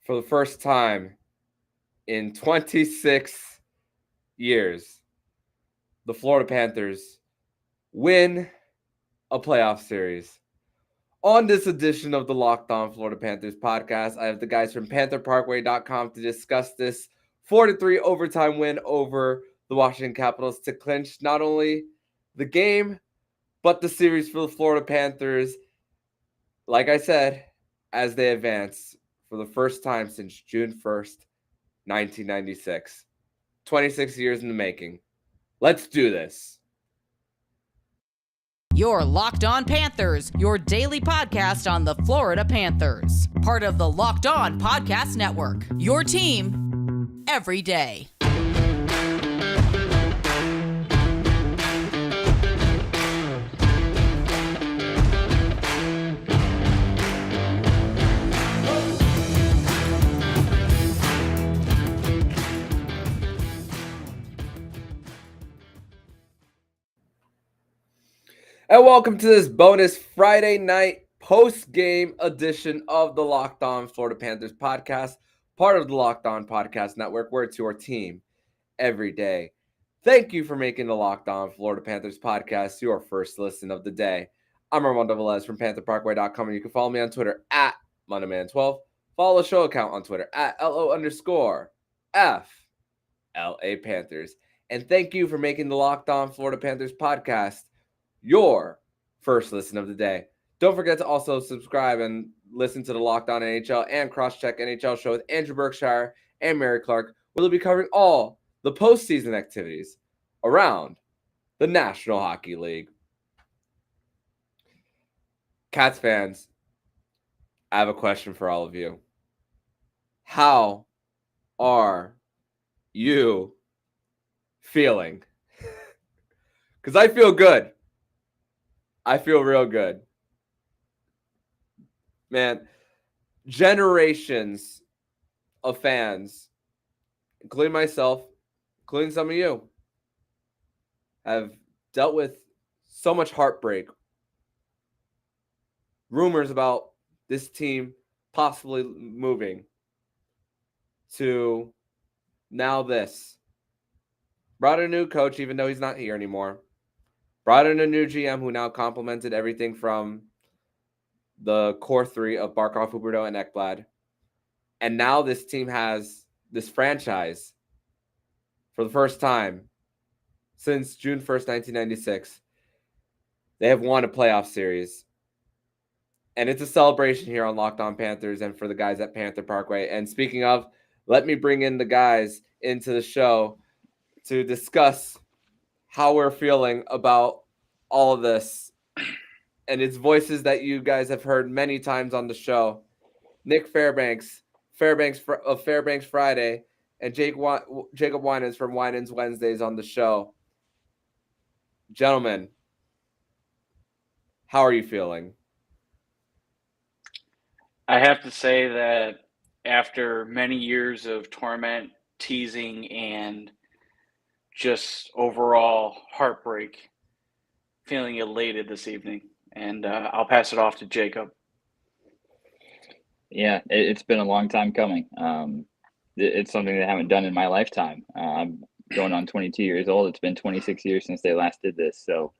for the first time in 26 years, the Florida Panthers win a playoff series. On this edition of the Locked On Florida Panthers podcast, I have the guys from PantherParkway.com to discuss this 4-3 overtime win over the Washington Capitals to clinch not only the game, but the series for the Florida Panthers, like I said, as they advance for the first time since June 1st, 1996. 26 years in the making. Let's do this. You're Locked On Panthers, your daily podcast on the Florida Panthers. Part of the Locked On Podcast Network, your team every day. And welcome to this bonus Friday night post-game edition of the Locked On Florida Panthers podcast, part of the Locked On Podcast Network, where it's your team every day. Thank you for making the Locked On Florida Panthers podcast your first listen of the day. I'm Armando Velez from PantherParkway.com, and you can follow me on Twitter at MoneyMan12. Follow the show account on Twitter at LO_FLA Panthers. And thank you for making the Locked On Florida Panthers podcast your first listen of the day. Don't forget to also subscribe and listen to the Locked On NHL and Crosscheck NHL show with Andrew Berkshire and Mary Clark, where they'll be covering all the postseason activities around the National Hockey League. Cats fans, I have a question for all of you. How are you feeling? Because I feel good. I feel real good. Man, generations of fans, including myself, including some of you, have dealt with so much heartbreak. Rumors about this team possibly moving to now this. Brought a new coach, even though he's not here anymore. Brought in a new GM who now complemented everything from the core three of Barkoff, Huberdeau, and Ekblad. And now this team has this franchise for the first time since June 1st, 1996. They have won a playoff series. And it's a celebration here on Locked On Panthers and for the guys at Panther Parkway. And speaking of, let me bring in the guys into the show to discuss how we're feeling about all of this. And it's voices that you guys have heard many times on the show. Nick Fairbanks of Fairbanks Friday, and Jacob Winans from Winans Wednesdays on the show. Gentlemen, how are you feeling? I have to say that after many years of torment, teasing, and just overall heartbreak, feeling elated this evening. And I'll pass it off to Jacob. Yeah, it's been a long time coming. It's something that I haven't done in my lifetime. I'm going on 22 years old. It's been 26 years since they last did this. So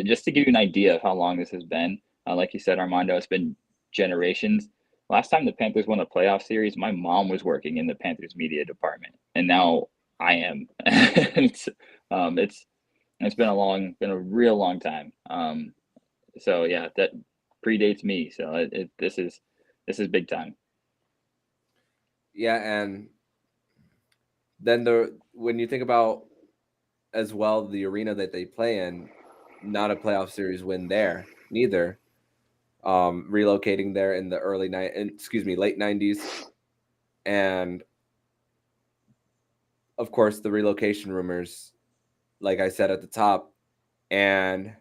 just to give you an idea of how long this has been, like you said, Armando, it's been generations. Last time the Panthers won a playoff series, my mom was working in the Panthers media department, and now I am. It's been a real long time. So yeah, that predates me. So this is big time. Yeah, and then when you think about as well the arena that they play in, not a playoff series win there neither. Relocating there in the late 90s, and of course the relocation rumors, like I said at the top, and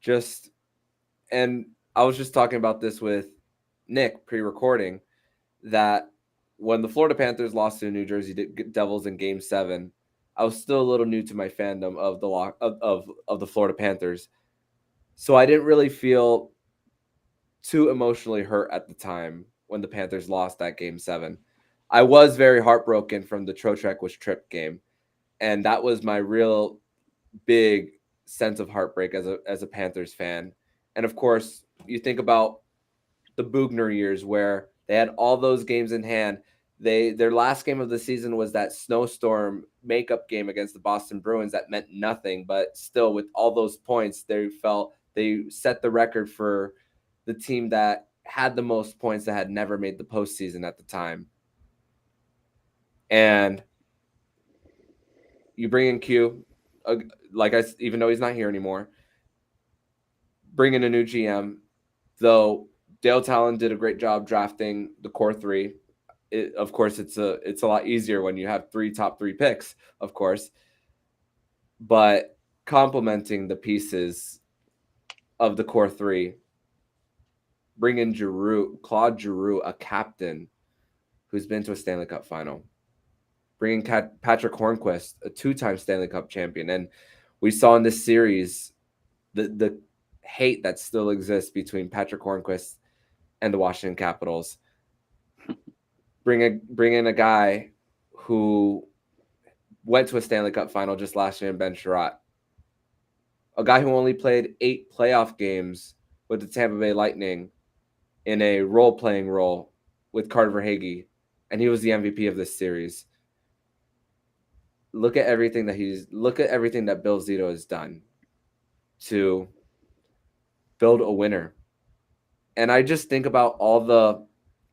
I was just talking about this with Nick pre-recording, that when the Florida Panthers lost to the New Jersey Devils in Game 7, I was still a little new to my fandom of the Florida Panthers, so I didn't really feel too emotionally hurt at the time when the Panthers lost that Game 7. I was very heartbroken from the Trocheck was tripped game, and that was my real big sense of heartbreak as a Panthers fan. And of course, you think about the Bugner years where they had all those games in hand. Their last game of the season was that snowstorm makeup game against the Boston Bruins that meant nothing, but still with all those points, they felt they set the record for the team that had the most points that had never made the postseason at the time. And you bring in Q, even though he's not here anymore, bring in a new GM, though Dale Talon did a great job drafting the core three. Of course, it's a lot easier when you have top three picks, of course. But complementing the pieces of the core three, bring in Claude Giroux, a captain who's been to a Stanley Cup final. Bring in Patrick Hornquist, a two-time Stanley Cup champion. And we saw in this series the hate that still exists between Patrick Hornquist and the Washington Capitals. Bring in a guy who went to a Stanley Cup final just last year in Ben Sherratt. A guy who only played 8 playoff games with the Tampa Bay Lightning in a role-playing role with Carter Verhaeghe, and he was the MVP of this series. Look at everything that Bill Zito has done to build a winner. And I just think about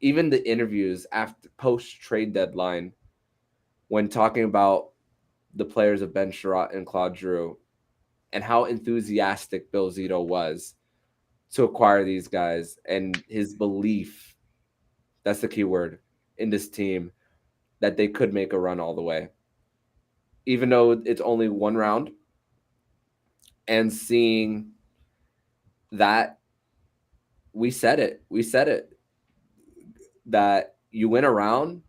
even the interviews after post-trade deadline when talking about the players of Ben Sherratt and Claude Giroux and how enthusiastic Bill Zito was to acquire these guys and his belief, that's the key word, in this team that they could make a run all the way. Even though it's only one round, and seeing that we said it, that you win a round,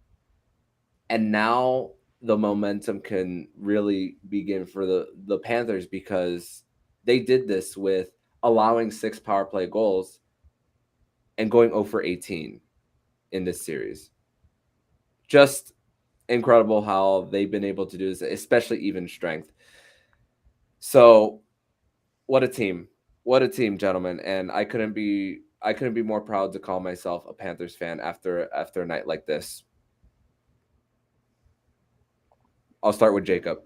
and now the momentum can really begin for the Panthers because they did this with allowing 6 power play goals and going 0 for 18 in this series. Just incredible how they've been able to do this, especially even strength. So what a team, gentlemen. And I couldn't be more proud to call myself a Panthers fan after a night like this. I'll start with Jacob.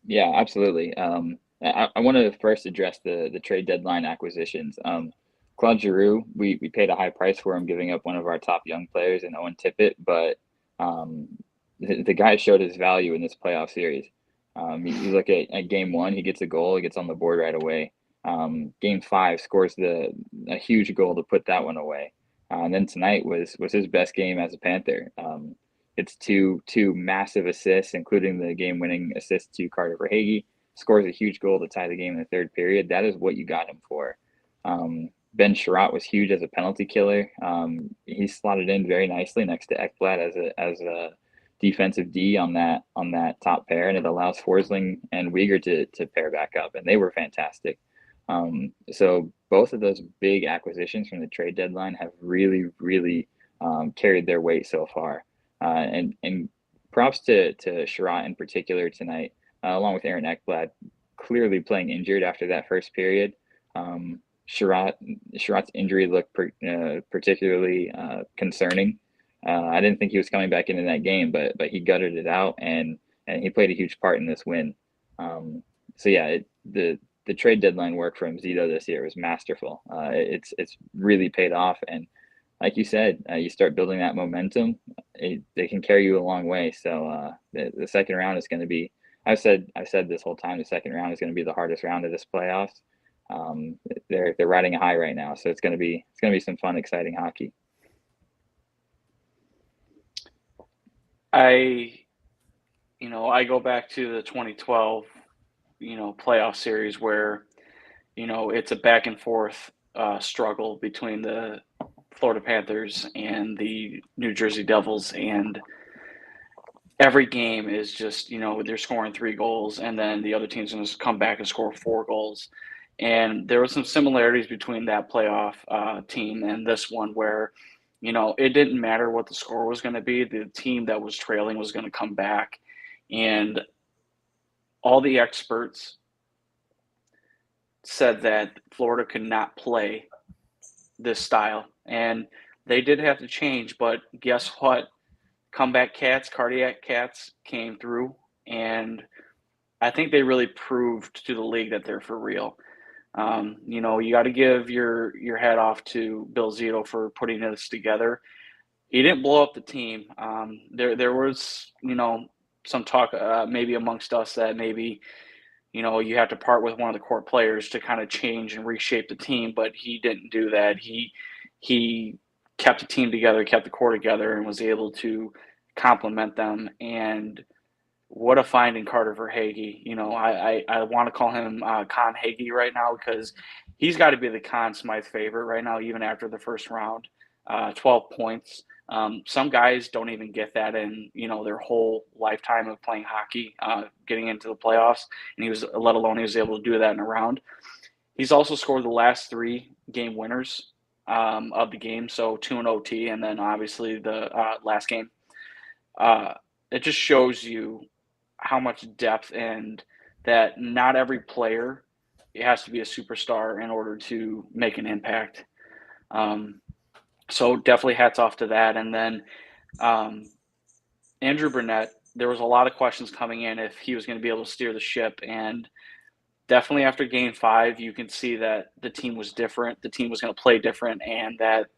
Yeah, absolutely. I want to first address the trade deadline acquisitions. Claude Giroux, we paid a high price for him, giving up one of our top young players in Owen Tippett, but the guy showed his value in this playoff series. You look at game 1, he gets a goal, he gets on the board right away. Game 5 scores a huge goal to put that one away. And then tonight was his best game as a Panther. It's two massive assists, including the game-winning assist to Carter Verhaeghe. Scores a huge goal to tie the game in the third period. That is what you got him for. Ben Sherratt was huge as a penalty killer. He slotted in very nicely next to Ekblad as a defensive D on that top pair, and it allows Forsling and Uyghur to pair back up, and they were fantastic. So both of those big acquisitions from the trade deadline have really, really carried their weight so far. And props to Sherratt in particular tonight, along with Aaron Ekblad, clearly playing injured after that first period. Sherratt's injury looked particularly concerning. I didn't think he was coming back into that game, but he gutted it out, and he played a huge part in this win. So yeah, the trade deadline work from Zito this year was masterful. It's really paid off, and like you said, you start building that momentum, they can carry you a long way. So the second round is going to be, I've said this whole time, the second round is going to be the hardest round of this playoffs. They're riding a high right now, so it's going to be some fun, exciting hockey. I go back to the 2012, playoff series where, it's a back and forth struggle between the Florida Panthers and the New Jersey Devils, and every game is just, they're scoring 3 goals, and then the other team's going to come back and score 4 goals. And there were some similarities between that playoff team and this one, where it didn't matter what the score was going to be. The team that was trailing was going to come back. And all the experts said that Florida could not play this style. And they did have to change, but guess what? Comeback cats, cardiac cats came through, and I think they really proved to the league that they're for real. You got to give your hat off to Bill Zito for putting this together. He didn't blow up the team. There was some talk maybe amongst us that maybe you have to part with one of the core players to kind of change and reshape the team, but he didn't do that. He kept the team together, kept the core together, and was able to complement them. And what a find in Carter Verhaeghe. I want to call him Con Hagee right now because he's got to be the Conn Smythe favorite right now, even after the first round. 12 points. Some guys don't even get that in, their whole lifetime of playing hockey, getting into the playoffs, and he was able to do that in a round. He's also scored the last 3 game winners of the game, so 2 in OT, and then obviously the last game. It just shows you how much depth and that not every player has to be a superstar in order to make an impact. So definitely hats off to that. And then Andrew Burnett, there was a lot of questions coming in if he was going to be able to steer the ship. And definitely after game 5, you can see that the team was different. The team was going to play different, and that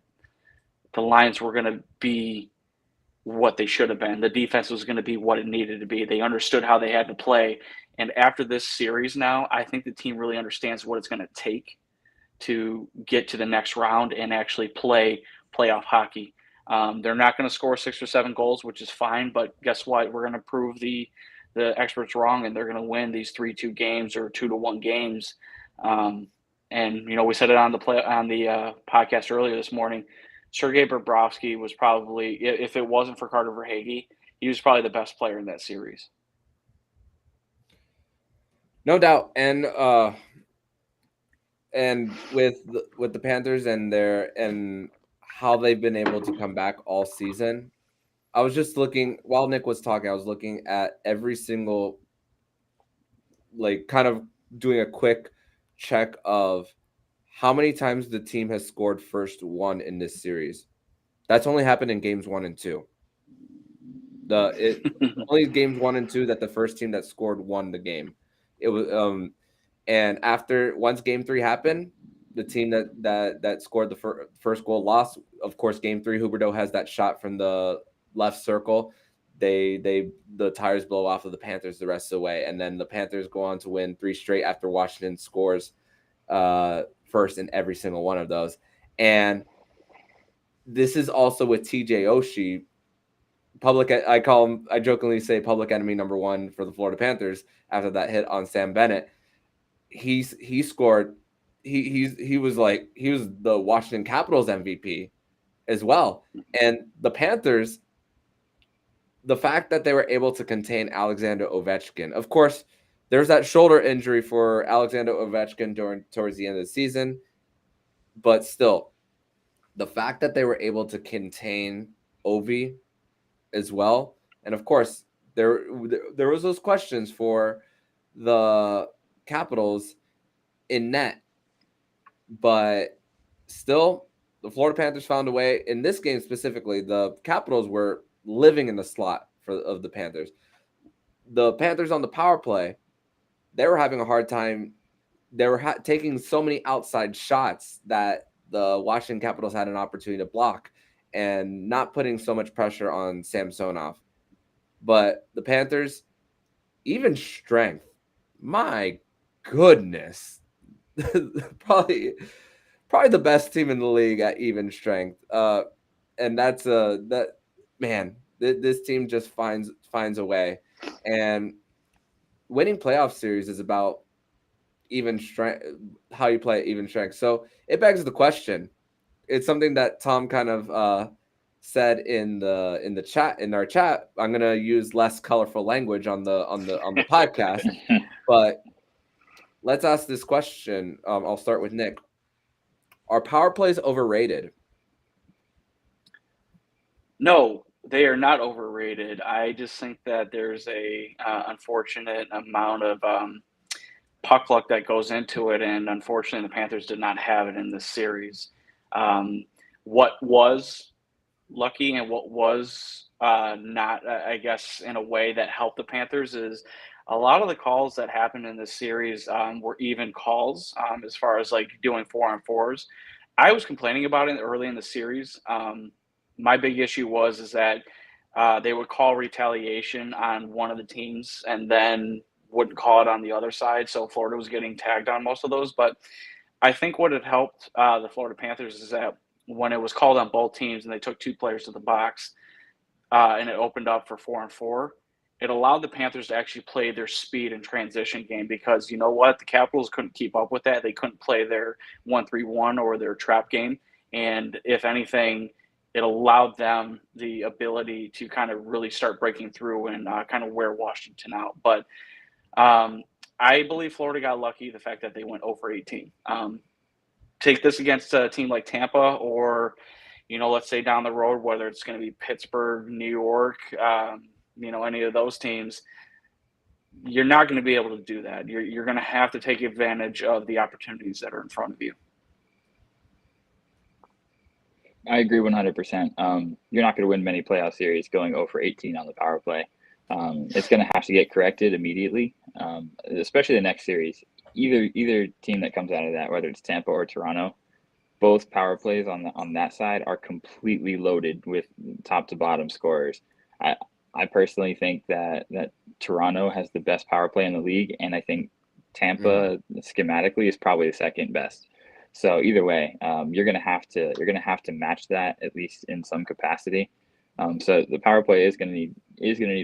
the Lions were going to be what they should have been. The defense was going to be what it needed to be. They understood how they had to play. And after this series now, I think the team really understands what it's going to take to get to the next round and actually play playoff hockey. They're not going to score 6 or 7 goals, which is fine. But guess what? We're going to prove the experts wrong, and they're going to win these 3-2 games or 2-1 games. And we said it on the podcast earlier this morning. Sergei Bobrovsky was probably, if it wasn't for Carter Verhaeghe, he was probably the best player in that series. No doubt. And with the Panthers and how they've been able to come back all season, I was just looking while Nick was talking. I was looking at every single, kind of doing a quick check of how many times the team has scored first one in this series. That's only happened in games 1 and 2. Only games 1 and 2 that the first team that scored won the game. It was and once game 3 happened, the team that scored the first goal lost. Of course, game 3, Huberdeau has that shot from the left circle. The tires blow off of the Panthers the rest of the way, and then the Panthers go on to win 3 straight after Washington scores first in every single one of those. And this is also with TJ Oshie, I jokingly say public enemy number 1 for the Florida Panthers after that hit on Sam Bennett. He scored. He was the Washington Capitals MVP as well. And the Panthers, the fact that they were able to contain Alexander Ovechkin, of course, there's that shoulder injury for Alexander Ovechkin towards the end of the season, but still, the fact that they were able to contain Ovi as well, and of course, there was those questions for the Capitals in net, but still, the Florida Panthers found a way. In this game specifically, the Capitals were living in the slot of the Panthers. The Panthers on the power play, they were having a hard time. They were taking so many outside shots that the Washington Capitals had an opportunity to block and not putting so much pressure on Samsonov. But the Panthers, even strength, my goodness, probably the best team in the league at even strength. And that's this team just finds a way. And winning playoff series is about even strength, how you play at even strength. So it begs the question. It's something that Tom kind of said in our chat. I'm gonna use less colorful language on the podcast, but let's ask this question. I'll start with Nick. Are power plays overrated? No, they are not overrated. I just think that there's a unfortunate amount of puck luck that goes into it, and unfortunately, the Panthers did not have it in this series. What was lucky and what was not, I guess, in a way that helped the Panthers is a lot of the calls that happened in this series were even calls as far as like doing 4-on-4s. I was complaining about it early in the series. My big issue was is that they would call retaliation on one of the teams and then wouldn't call it on the other side. So Florida was getting tagged on most of those. But I think what had helped the Florida Panthers is that when it was called on both teams and they took 2 players to the box and it opened up for 4-on-4, it allowed the Panthers to actually play their speed and transition game because you know what? The Capitals couldn't keep up with that. They couldn't play their 1-3-1 or their trap game. And if anything, it allowed them the ability to kind of really start breaking through and kind of wear Washington out. But I believe Florida got lucky the fact that they went over 18. Take this against a team like Tampa or, let's say down the road, whether it's going to be Pittsburgh, New York, any of those teams, you're not going to be able to do that. You're going to have to take advantage of the opportunities that are in front of you. I agree 100%. You're not going to win many playoff series going 0 for 18 on the power play. It's going to have to get corrected immediately, especially the next series. Either team that comes out of that, whether it's Tampa or Toronto, both power plays on that side are completely loaded with top to bottom scorers. I personally think that Toronto has the best power play in the league, and I think Tampa schematically is probably the second best. So either way, you're gonna have to match that at least in some capacity. So the power play is gonna need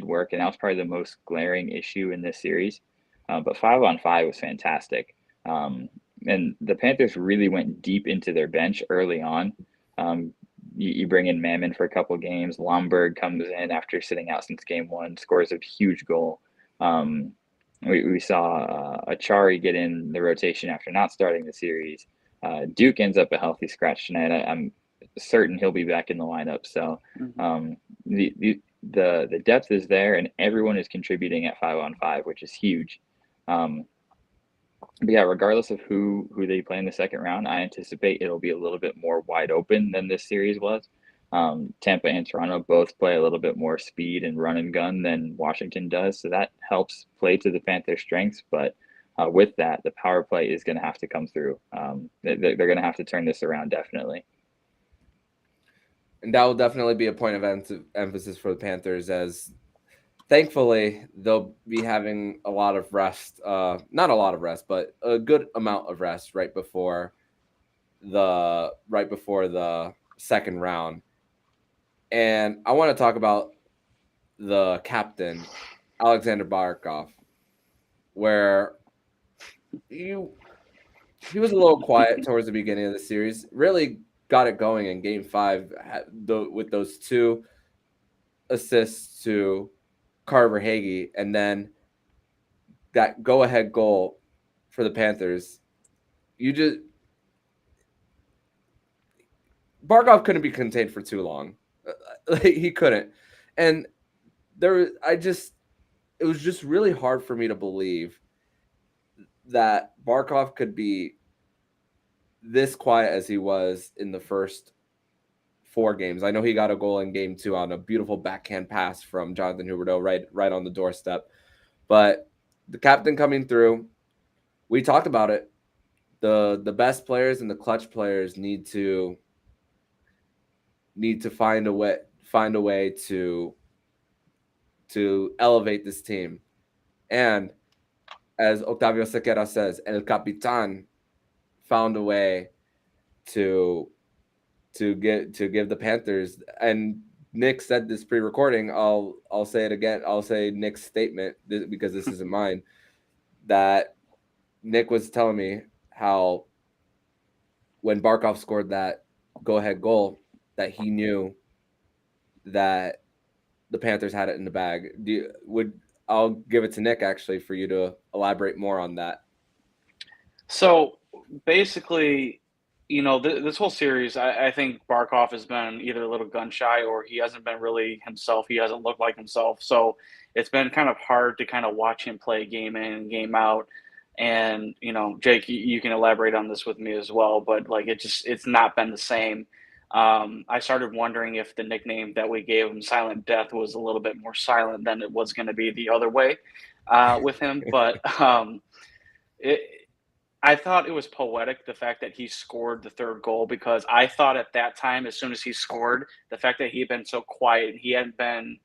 work, and that was probably the most glaring issue in this series. But 5-on-5 was fantastic, and the Panthers really went deep into their bench early on. You bring in Mammon for a couple of games. Lomberg comes in after sitting out since game 1, scores a huge goal. We saw Achari get in the rotation after not starting the series. Duke ends up a healthy scratch tonight. I'm certain he'll be back in the lineup. So the depth is there, and everyone is contributing at 5-on-5, which is huge. But yeah, regardless of who they play in the second round, I anticipate it'll be a little bit more wide open than this series was. Tampa and Toronto both play a little bit more speed and run and gun than Washington does, so that helps play to the Panthers' strengths. But with that, the power play is going to have to come through. They're going to have to turn this around, definitely. And that will definitely be a point of emphasis for the Panthers, as thankfully they'll be having a lot of rest. Not a lot of rest, but a good amount of rest right before the second round. And I want to talk about the captain, Alexander Barkoff, where he was a little quiet towards the beginning of the series. Really got it going in Game 5 with those 2 assists to Carter Verhaeghe, and then that go-ahead goal for the Panthers. Barkoff couldn't be contained for too long. He couldn't, and it was just really hard for me to believe that Barkoff could be this quiet as he was in the first 4 games. I know he got a goal in Game 2 on a beautiful backhand pass from Jonathan Huberdeau right on the doorstep. But the captain coming through, we talked about it. The best players and the clutch players need to find a way to elevate this team. And as Octavio Sequeira says, El Capitan found a way to give the Panthers, and Nick said this pre-recording. I'll say it again. I'll say Nick's statement because this isn't mine. That Nick was telling me how when Barkoff scored that go-ahead goal, that he knew that the Panthers had it in the bag. I'll give it to Nick actually for you to elaborate more on that. So basically, this whole series, I think Barkoff has been either a little gun shy or he hasn't been really himself. He hasn't looked like himself. So it's been kind of hard to kind of watch him play game in and game out. And, Jake, you can elaborate on this with me as well, but like it's not been the same. I started wondering if the nickname that we gave him, Silent Death, was a little bit more silent than it was going to be the other way with him. But I thought it was poetic, the fact that he scored the third goal, because I thought at that time, as soon as he scored, the fact that he had been so quiet, he hadn't been,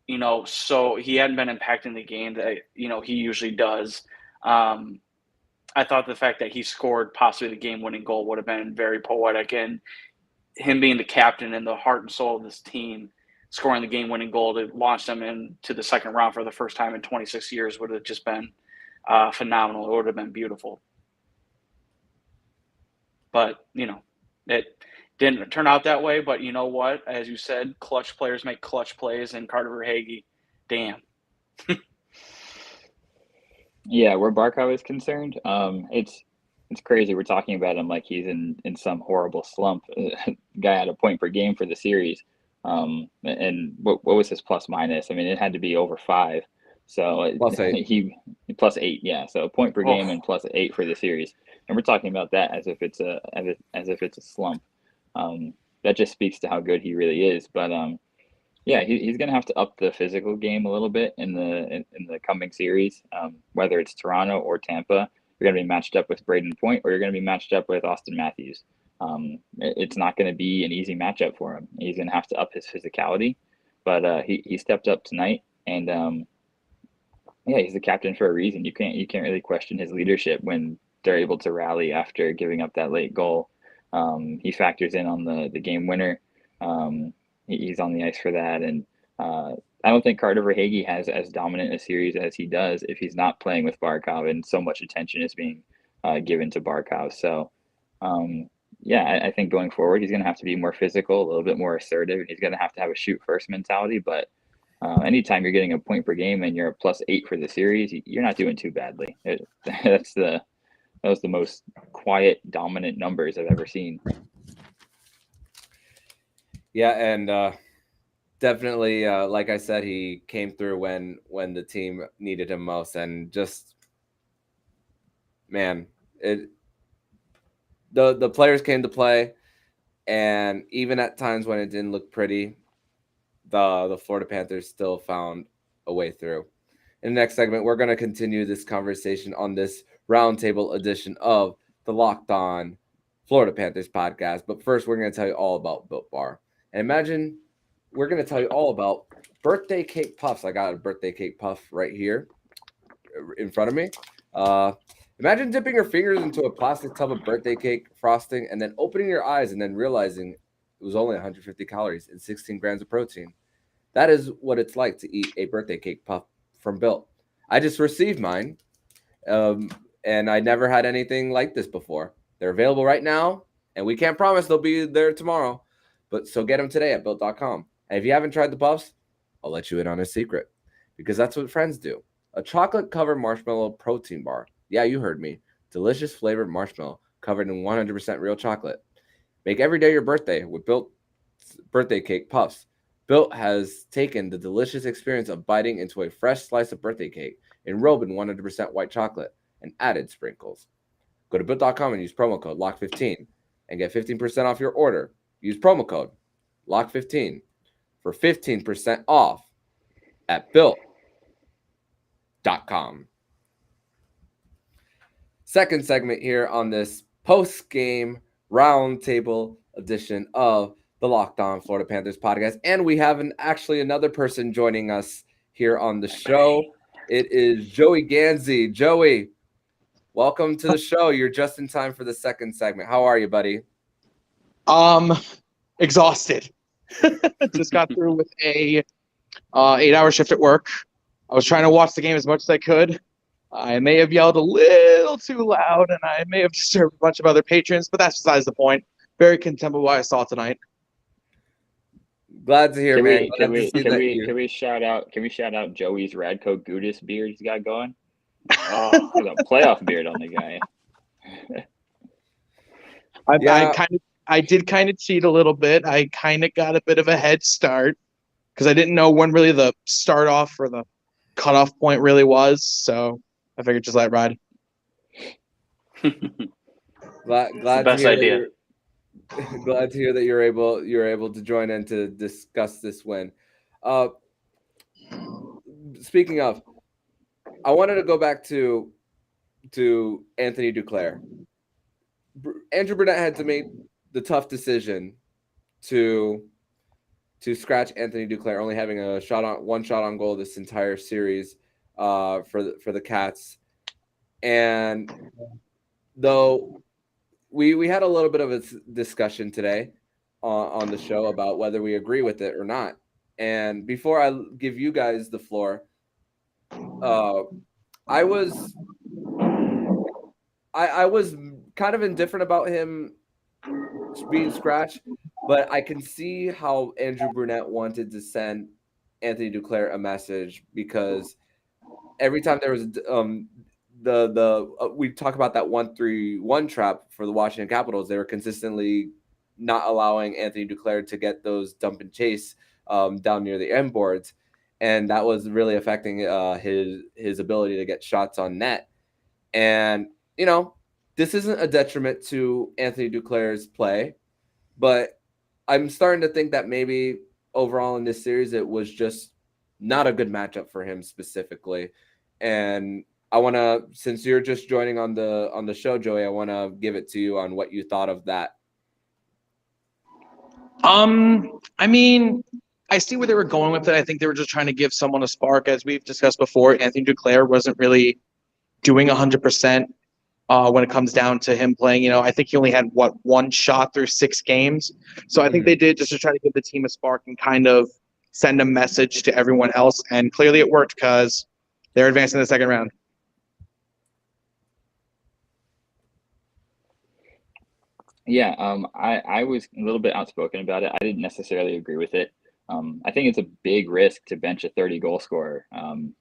he hadn't been impacting the game that, he usually does. I thought the fact that he scored possibly the game-winning goal would have been very poetic, and him being the captain and the heart and soul of this team, scoring the game-winning goal to launch them into the second round for the first time in 26 years would have just been phenomenal. It would have been beautiful. But, it didn't turn out that way. But you know what? As you said, clutch players make clutch plays, and Carter Verhaeghe, damn. Yeah, where Barkoff is concerned, it's crazy. We're talking about him like he's in some horrible slump. Guy had a point per game for the series. And what was his plus minus? I mean, it had to be over 5. So +8. He +8, yeah. So a point per game and +8 for the series, and we're talking about that as if it's a slump. That just speaks to how good he really is. But yeah, he's gonna have to up the physical game a little bit in the coming series. Whether it's Toronto or Tampa, you're gonna be matched up with Braden Point, or you're gonna be matched up with Austin Matthews. It's not going to be an easy matchup for him. He's going to have to up his physicality, but he stepped up tonight, and yeah, he's the captain for a reason. You can't really question his leadership when they're able to rally after giving up that late goal. He factors in on the game winner. He's on the ice for that, and I don't think Carter Verhaeghe has as dominant a series as he does if he's not playing with Barkov, and so much attention is being given to Barkov. So. Yeah, I think going forward, he's going to have to be more physical, a little bit more assertive, and he's going to have a shoot first mentality. But anytime you're getting a point per game and you're a +8 for the series, you're not doing too badly. That was the most quiet, dominant numbers I've ever seen. Yeah, and definitely, like I said, he came through when the team needed him most, and just, man, the players came to play, and even at times when it didn't look pretty, the Florida Panthers still found a way through. In the next segment, we're going to continue this conversation on this roundtable edition of the Locked On Florida Panthers podcast. But first, we're going to tell you all about Built Bar. And imagine we're going to tell you all about birthday cake puffs. I got a birthday cake puff right here in front of me. Imagine dipping your fingers into a plastic tub of birthday cake frosting and then opening your eyes and then realizing it was only 150 calories and 16 grams of protein. That is what it's like to eat a birthday cake puff from Built. I just received mine, and I never had anything like this before. They're available right now, and we can't promise they'll be there tomorrow. But so get them today at Built.com. And if you haven't tried the puffs, I'll let you in on a secret, because that's what friends do. A chocolate-covered marshmallow protein bar. Yeah, you heard me. Delicious flavored marshmallow covered in 100% real chocolate. Make every day your birthday with Built birthday cake puffs. Built has taken the delicious experience of biting into a fresh slice of birthday cake enrobed in 100% white chocolate and added sprinkles. Go to Built.com and use promo code LOCK15 and get 15% off your order. Use promo code LOCK15 for 15% off at Built.com. Second segment here on this post-game roundtable edition of the Locked On Florida Panthers podcast. And we have actually another person joining us here on the show. It is Joey Ganzi. Joey, welcome to the show. You're just in time for the second segment. How are you, buddy? Exhausted. Just got through with a 8-hour shift at work. I was trying to watch the game as much as I could. I may have yelled a little too loud, and I may have disturbed a bunch of other patrons, but that's besides the point. Very content with what I saw tonight. Glad to hear, man. Can we shout out Joey's Radko Gudis beard he's got going? Oh, a playoff beard on the guy. Yeah. I did kind of cheat a little bit. I kind of got a bit of a head start because I didn't know when really the start off or the cutoff point really was. So I figured just let it ride. Glad to best hear idea. that glad to hear that you're able to join in to discuss this win. Speaking of, I wanted to go back to Anthony Duclair. Andrew Burnett had to make the tough decision to scratch Anthony Duclair, only having one shot on goal this entire series for the Cats. And though we had a little bit of a discussion today on the show about whether we agree with it or not. And before I give you guys the floor, I was kind of indifferent about him being scratched, but I can see how Andrew Burnett wanted to send Anthony Duclair a message, because every time there was we talk about that 1-3-1 trap for the Washington Capitals, they were consistently not allowing Anthony Duclair to get those dump and chase down near the end boards, and that was really affecting his ability to get shots on net. And this isn't a detriment to Anthony Duclair's play, but I'm starting to think that maybe overall in this series it was just not a good matchup for him specifically. And I want to, since you're just joining on the show, Joey, I want to give it to you on what you thought of that. I mean, I see where they were going with it. I think they were just trying to give someone a spark. As we've discussed before, Anthony Duclair wasn't really doing 100% when it comes down to him playing. I think he only had, one shot through 6 games. So I think they did just to try to give the team a spark and kind of send a message to everyone else. And clearly it worked because they're advancing to the second round. Yeah, I was a little bit outspoken about it. I didn't necessarily agree with it. I think it's a big risk to bench a 30-goal scorer,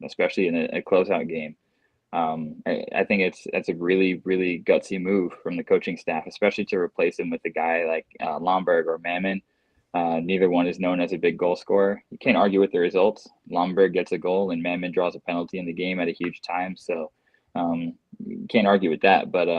especially in a closeout game. I think it's a really, really gutsy move from the coaching staff, especially to replace him with a guy like Lomberg or Mammon. Neither one is known as a big goal scorer. You can't argue with the results. Lomberg gets a goal and Mammon draws a penalty in the game at a huge time. So you can't argue with that. But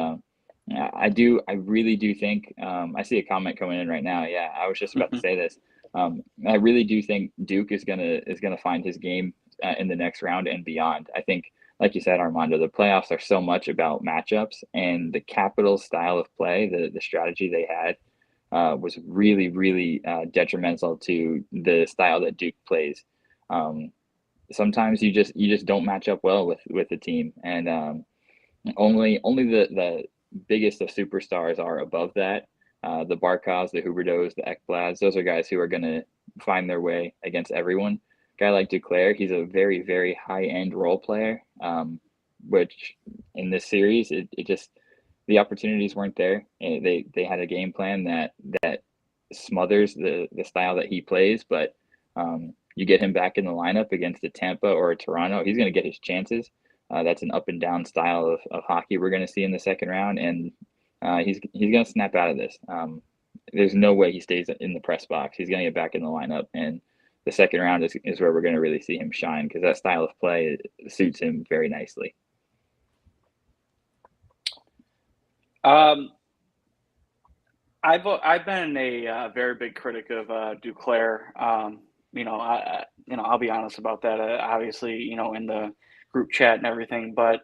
I really do think, I see a comment coming in right now. Yeah, I was just about to say this. I really do think Duke is gonna find his game in the next round and beyond. I think, like you said, Armando, the playoffs are so much about matchups, and the Capitals' style of play, the strategy they had, was really, really detrimental to the style that Duke plays. Sometimes you just don't match up well with the team, and only the biggest of superstars are above that. The Barkovs, the Huberdeaus, the Ekblads, those are guys who are going to find their way against everyone. Guy like Duclair, he's a very, very high-end role player, which in this series, it just, the opportunities weren't there. And they had a game plan that smothers the style that he plays, but you get him back in the lineup against a Tampa or a Toronto, he's going to get his chances. That's an up and down style of hockey we're going to see in the second round, and he's going to snap out of this. There's no way he stays in the press box. He's going to get back in the lineup, and the second round is where we're going to really see him shine, because that style of play suits him very nicely. I've been a very big critic of Duclair. I'll be honest about that. Obviously, in the group chat and everything, but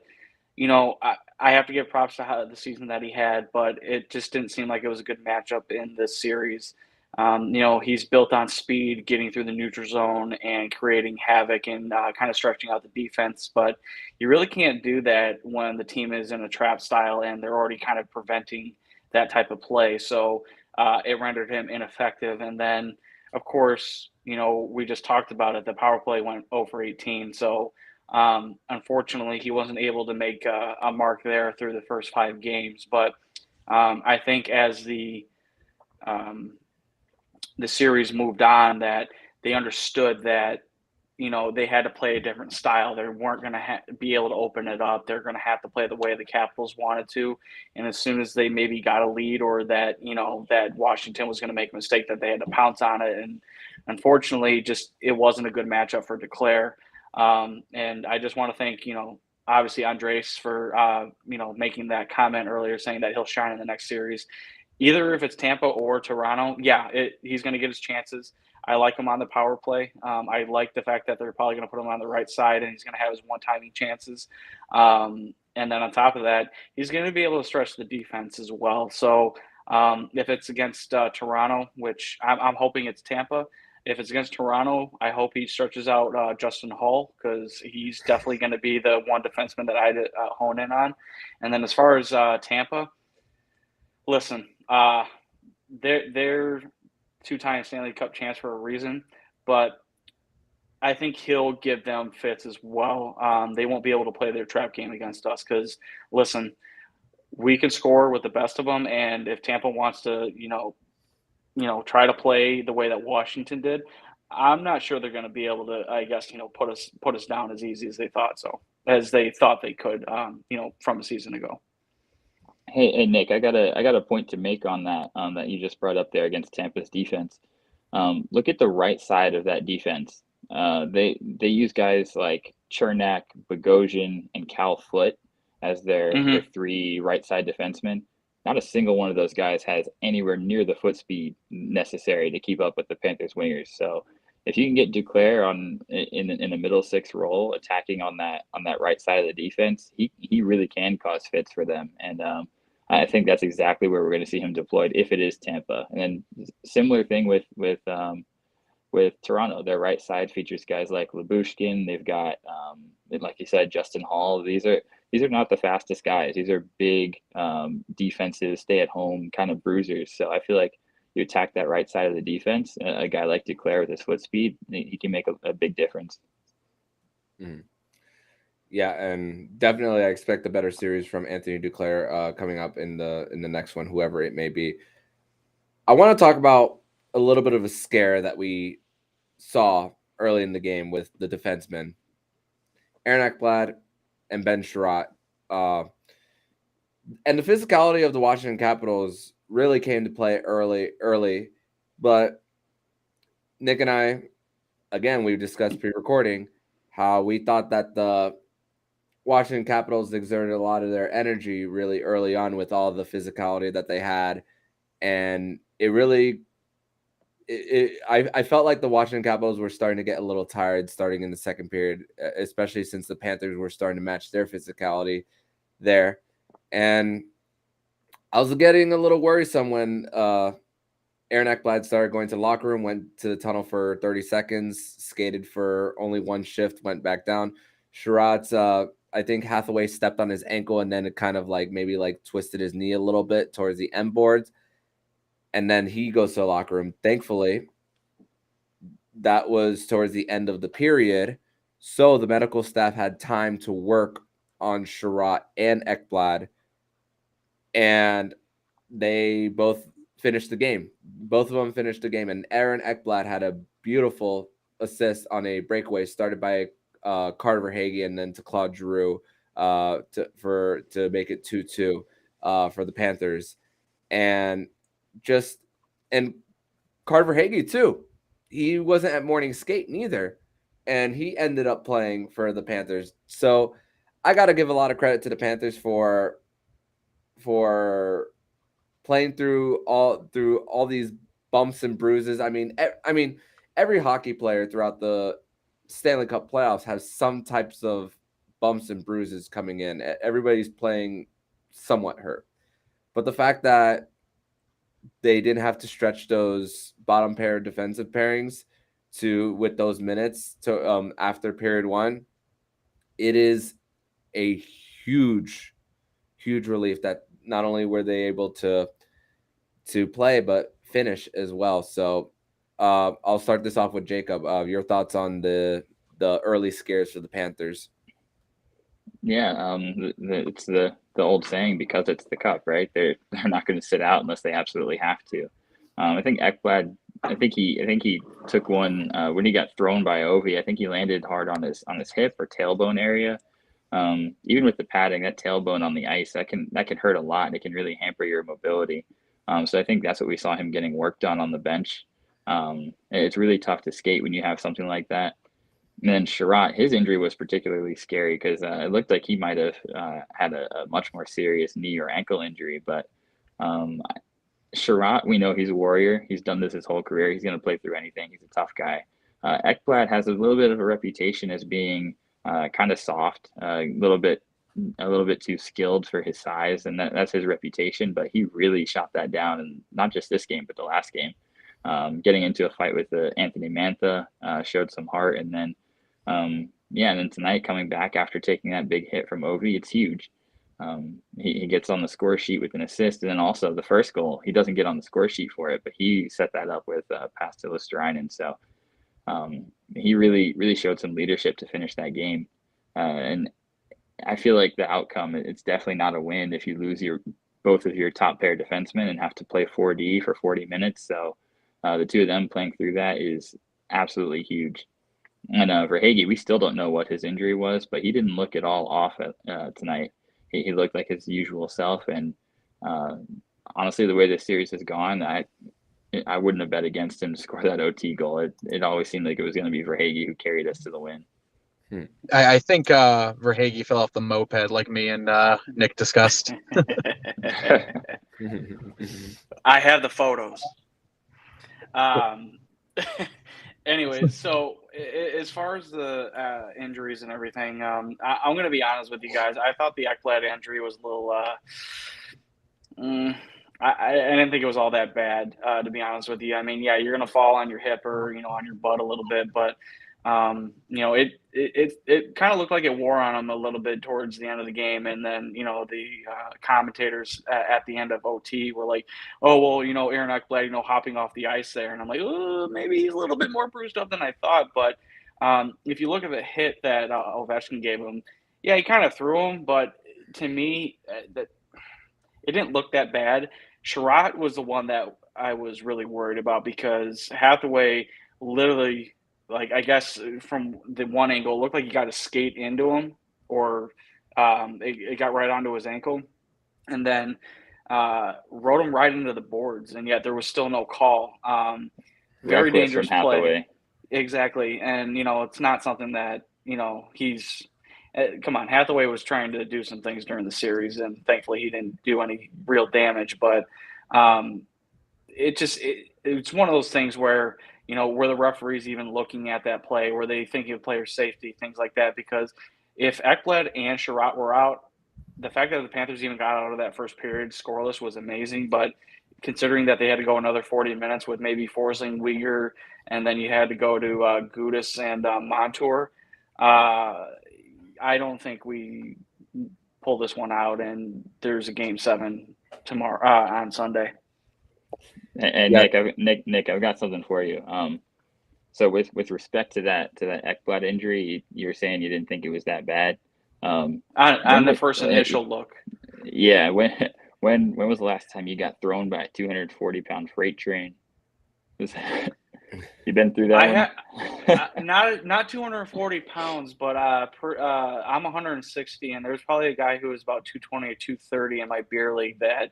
I have to give props to the season that he had, but it just didn't seem like it was a good matchup in this series. He's built on speed, getting through the neutral zone and creating havoc and kind of stretching out the defense, but you really can't do that when the team is in a trap style and they're already kind of preventing that type of play. So it rendered him ineffective. And then, of course, we just talked about it. The power play went 0-for-18. So unfortunately, he wasn't able to make a mark there through the first 5 games. But I think as the series moved on, that they understood that they had to play a different style. They weren't going to be able to open it up. They're going to have to play the way the Capitals wanted to. And as soon as they maybe got a lead, or that, that Washington was going to make a mistake, that they had to pounce on it. And unfortunately, just it wasn't a good matchup for Duclair. And I just want to thank, obviously Andres for, making that comment earlier, saying that he'll shine in the next series. Either if it's Tampa or Toronto, he's going to get his chances. I like him on the power play. I like the fact that they're probably going to put him on the right side, and he's going to have his one-timing chances. And then on top of that, he's going to be able to stretch the defense as well. So if it's against Toronto, which I'm hoping it's Tampa, if it's against Toronto, I hope he stretches out Justin Hull, because he's definitely going to be the one defenseman that I'd hone in on. And then as far as Tampa, listen, they're two-time Stanley Cup champs for a reason, but I think he'll give them fits as well. They won't be able to play their trap game against us because, listen, we can score with the best of them, and if Tampa wants to, try to play the way that Washington did, I'm not sure they're going to be able to, I guess, put us down as easy as they thought they could, from a season ago. Hey, Nick, I got a point to make on that that you just brought up there against Tampa's defense. Look at the right side of that defense. They use guys like Chernak, Bogosian, and Cal Foote as their three right side defensemen. Not a single one of those guys has anywhere near the foot speed necessary to keep up with the Panthers wingers. So if you can get Duclair in a middle six role, attacking on that right side of the defense, he really can cause fits for them. And I think that's exactly where we're going to see him deployed if it is Tampa. And then similar thing with Toronto, their right side features guys like Lyubushkin. They've got, like you said, Justin Hall. These are not the fastest guys. These are big defensive, stay-at-home kind of bruisers. So I feel like you attack that right side of the defense, a guy like Duclair with his foot speed, he can make a big difference. Mm-hmm. Yeah, and definitely I expect a better series from Anthony Duclair coming up in the next one, whoever it may be. I want to talk about a little bit of a scare that we saw early in the game with the defensemen, Aaron Ekblad and Ben Sherratt. And the physicality of the Washington Capitals really came to play early. But Nick and I, again, we discussed pre-recording how we thought that the Washington Capitals exerted a lot of their energy really early on with all the physicality that they had. And it really, I felt like the Washington Capitals were starting to get a little tired starting in the second period, especially since the Panthers were starting to match their physicality there. And I was getting a little worrisome when Aaron Ekblad started going to the locker room, went to the tunnel for 30 seconds, skated for only one shift, went back down. Sherratt, I think Hathaway stepped on his ankle, and then it kind of maybe twisted his knee a little bit towards the end boards. And then he goes to the locker room. Thankfully, that was towards the end of the period. So the medical staff had time to work on Sherratt and Ekblad. And they both finished the game. Both of them finished the game. And Aaron Ekblad had a beautiful assist on a breakaway started by Carter Verhaeghe and then to Claude Giroux to make it 2-2 for the Panthers. And Carter Verhaeghe too. He wasn't at morning skate neither. And he ended up playing for the Panthers. So I got to give a lot of credit to the Panthers for playing through all these bumps and bruises. I mean, every hockey player throughout the Stanley Cup playoffs has some types of bumps and bruises coming in. Everybody's playing somewhat hurt. But the fact that they didn't have to stretch those bottom pair defensive pairings with those minutes to after period one, it is a huge relief that not only were they able to play but finish as well. So I'll start this off with Jacob. Your thoughts on the early scares for the Panthers? Yeah, it's the old saying, because it's the cup, right? They're not going to sit out unless they absolutely have to. I think Ekblad I think he took one when he got thrown by Ovi. I think he landed hard on his hip or tailbone area. Even with the padding, that tailbone on the ice that can hurt a lot. It can really hamper your mobility. So I think that's what we saw him getting worked on the bench. It's really tough to skate when you have something like that. And then Sherratt, his injury was particularly scary because it looked like he might have had a much more serious knee or ankle injury. But Sherratt, we know he's a warrior. He's done this his whole career. He's going to play through anything. He's a tough guy. Ekblad has a little bit of a reputation as being kind of soft, a little bit too skilled for his size, and that's his reputation. But he really shot that down, and not just this game, but the last game. Getting into a fight with Anthony Mantha showed some heart, and then and then tonight coming back after taking that big hit from Ovi, it's huge. He gets on the score sheet with an assist, and then also the first goal, he doesn't get on the score sheet for it, but he set that up with pass to Luosterainen. So he really showed some leadership to finish that game. And I feel like the outcome, it's definitely not a win if you lose both of your top pair defensemen and have to play 4D for 40 minutes. So the two of them playing through that is absolutely huge. And Verhaeghe, we still don't know what his injury was, but he didn't look at all off tonight. He looked like his usual self. And honestly, the way this series has gone, I wouldn't have bet against him to score that OT goal. It always seemed like it was going to be Verhaeghe who carried us to the win. I think Verhaeghe fell off the moped like me and Nick discussed. I have the photos. Anyways, so as far as the injuries and everything, I'm going to be honest with you guys. I thought the Ekblad injury was a little I didn't think it was all that bad, to be honest with you. I mean, yeah, you're going to fall on your hip or, on your butt a little bit, but it kind of looked like it wore on him a little bit towards the end of the game. And then, the commentators at the end of OT were like, oh, well, Aaron Ekblad, hopping off the ice there. And I'm like, oh, maybe he's a little bit more bruised up than I thought. But if you look at the hit that Ovechkin gave him, yeah, he kind of threw him. But to me, that it didn't look that bad. Sherratt was the one that I was really worried about because Hathaway literally, like, I guess from the one angle, it looked like he got a skate into him or it got right onto his ankle and then rode him right into the boards. And yet there was still no call. Very dangerous play. Exactly. And, it's not something that, he's come on. Hathaway was trying to do some things during the series and thankfully he didn't do any real damage. But it's one of those things where, were the referees even looking at that play? Were they thinking of player safety, things like that? Because if Ekblad and Sherratt were out, the fact that the Panthers even got out of that first period scoreless was amazing. But considering that they had to go another 40 minutes with maybe forcing Uyghur, and then you had to go to Gudis and Montour, I don't think we pull this one out. And there's a Game 7 tomorrow on Sunday. And yeah. Nick, I've got something for you. So with respect to that Ekblad injury, you were saying you didn't think it was that bad. On the first initial look. Yeah. When was the last time you got thrown by a 240-pound freight train? You been through that one? Not 240 pounds, but I'm 160, and there's probably a guy who was about 220 or 230 in my beer league that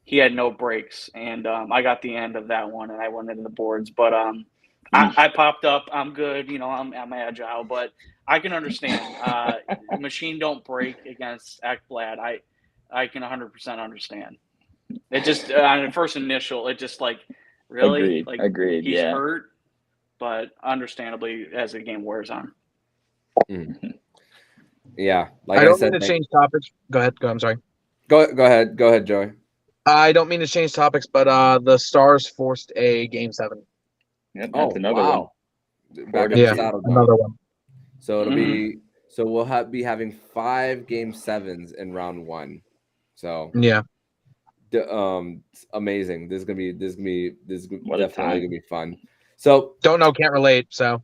he had no brakes, and I got the end of that one, and I went into the boards. But I popped up. I'm good. I'm agile, but I can understand. Machine don't break against Ekblad. I can 100% understand. It just on the first initial, it just like really agreed. He's yeah. hurt, but understandably as the game wears on. Mm-hmm. Yeah, like I don't mean to change topics. Go ahead. I'm sorry. Go ahead, Joey. I don't mean to change topics, but the Stars forced a Game 7. Yep, that's another one. Another one. So it'll be we'll be having 5 Game 7s in round 1. So yeah, amazing. This is definitely gonna be fun. So don't know, can't relate. So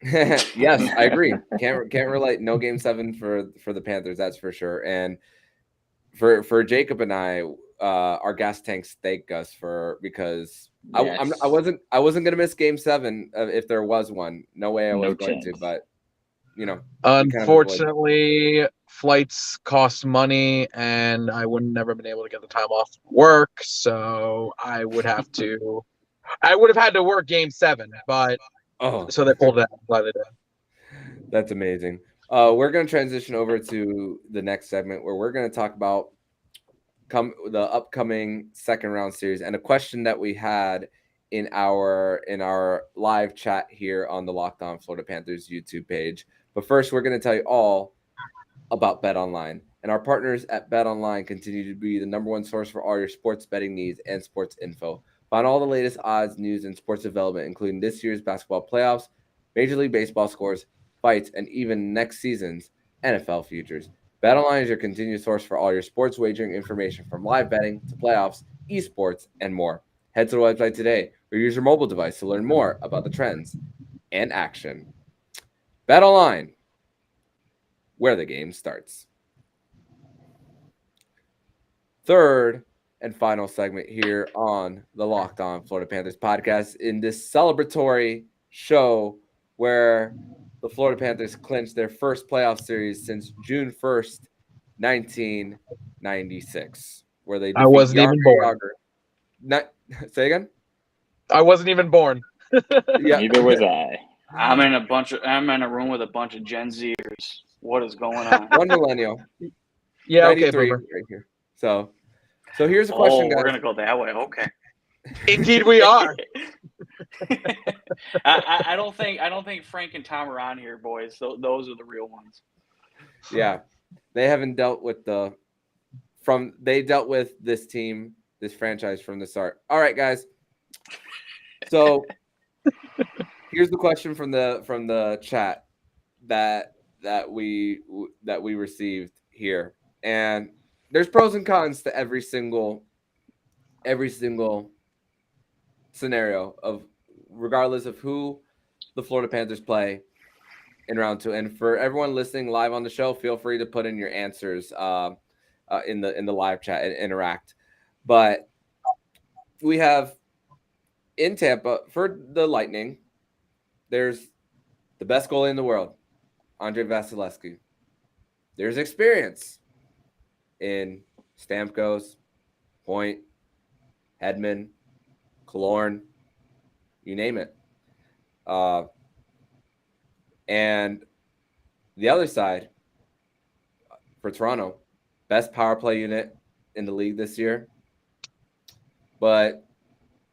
yes, I agree. Can't relate. No Game 7 for the Panthers, that's for sure. And for Jacob and I, our gas tanks thank us because Yes. I wasn't gonna miss Game 7 if there was one. No way I was No going to, chance. but you know, we kind of avoided. Unfortunately, flights cost money, and I would never been able to get the time off work, so I would have had to work Game 7, but Oh, so they pulled it out. I'm glad they did. that's amazing. We're gonna transition over to the next segment where we're gonna talk about the upcoming second round series and a question that we had in our live chat here on the Locked On Florida Panthers YouTube page. But first, we're going to tell you all about BetOnline. And our partners at BetOnline continue to be the number one source for all your sports betting needs and sports info. Find all the latest odds, news, and sports development, including this year's basketball playoffs, Major League Baseball scores, fights, and even next season's NFL futures. BetOnline is your continued source for all your sports wagering information from live betting to playoffs, esports, and more. Head to the website today or use your mobile device to learn more about the trends and action. BetOnline, where the game starts. Third and final segment here on the Locked On Florida Panthers podcast in this celebratory show where the Florida Panthers clinched their first playoff series since June 1st, 1996, where they defeat I wasn't even born. Say again? I wasn't even born. Yeah. Neither was I. I'm in a room with a bunch of Gen Zers. What is going on? One millennial. Yeah, okay, 93 boomer. right here. So here's a question, guys. We're gonna go that way. Okay. Indeed, we are. I don't think Frank and Tom are on here, boys. Those are the real ones. Yeah, they haven't dealt with they dealt with this team, this franchise from the start. All right, guys. So here's the question from the chat that we received here, and there's pros and cons to every single scenario of regardless of who the Florida Panthers play in round 2. And for everyone listening live on the show, feel free to put in your answers in the live chat and interact. But we have in Tampa for the Lightning, there's the best goalie in the world, Andre Vasilevsky. There's experience in Stamkos, Point, Hedman, Killorn, you name it. And the other side, for Toronto, best power play unit in the league this year. But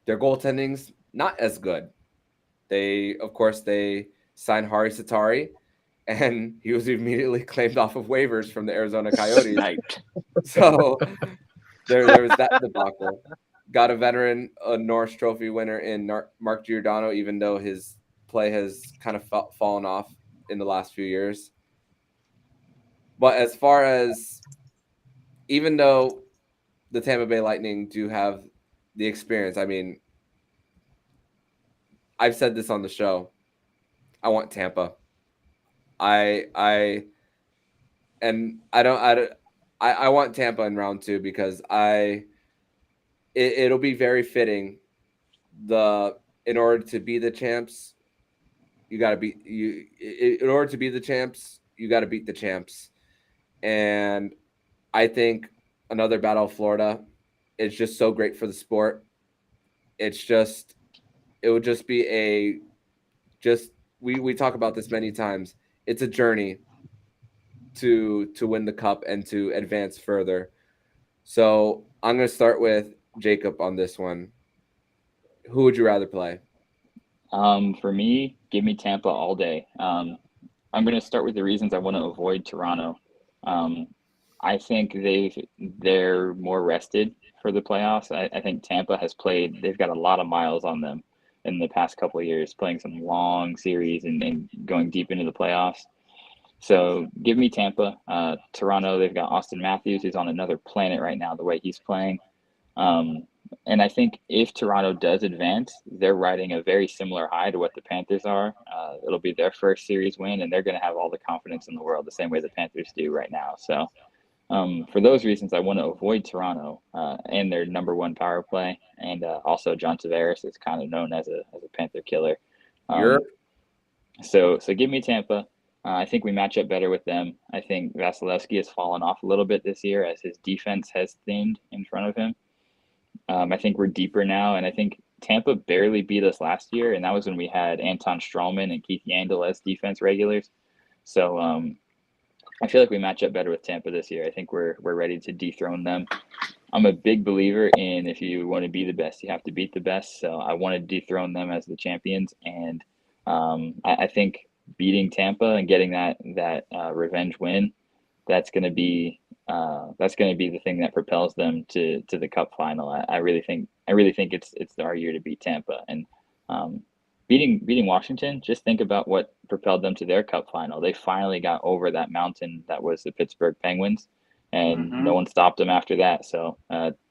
their goaltending's not as good. They signed Hari Satari, and he was immediately claimed off of waivers from the Arizona Coyotes. So there was that debacle. Got a veteran, a Norris Trophy winner in Mark Giordano, even though his play has kind of fallen off in the last few years. But as far as, even though the Tampa Bay Lightning do have the experience, I mean, I've said this on the show. I want Tampa. I want Tampa in round 2 because it'll be very fitting. In order to be the champs, in order to be the champs, you got to beat the champs. And I think another Battle of Florida is just so great for the sport. It would just be we talk about this many times. It's a journey to win the cup and to advance further. So I'm going to start with Jacob on this one. Who would you rather play? For me, give me Tampa all day. I'm going to start with the reasons I want to avoid Toronto. I think they're more rested for the playoffs. I think Tampa they've got a lot of miles on them in the past couple of years, playing some long series and going deep into the playoffs. So give me Tampa. Toronto, they've got Austin Matthews, who's on another planet right now, the way he's playing. And I think if Toronto does advance, they're riding a very similar high to what the Panthers are. It'll be their first series win, and they're going to have all the confidence in the world, the same way the Panthers do right now. So For those reasons, I want to avoid Toronto and their number one power play, and also John Tavares is kind of known as a Panther killer. You're So give me Tampa. I think we match up better with them. I think Vasilevsky has fallen off a little bit this year as his defense has thinned in front of him. I think we're deeper now, and I think Tampa barely beat us last year, and that was when we had Anton Strawman and Keith Yandel as defense regulars. So I feel like we match up better with Tampa this year. I think we're ready to dethrone them. I'm a big believer in if you want to be the best, you have to beat the best. So I want to dethrone them as the champions, and I think beating Tampa and getting that revenge win, that's going to be the thing that propels them to the Cup final. I really think it's our year to beat Tampa, and beating Washington. Just think about what propelled them to their Cup final. They finally got over that mountain that was the Pittsburgh Penguins, and no one stopped them after that. So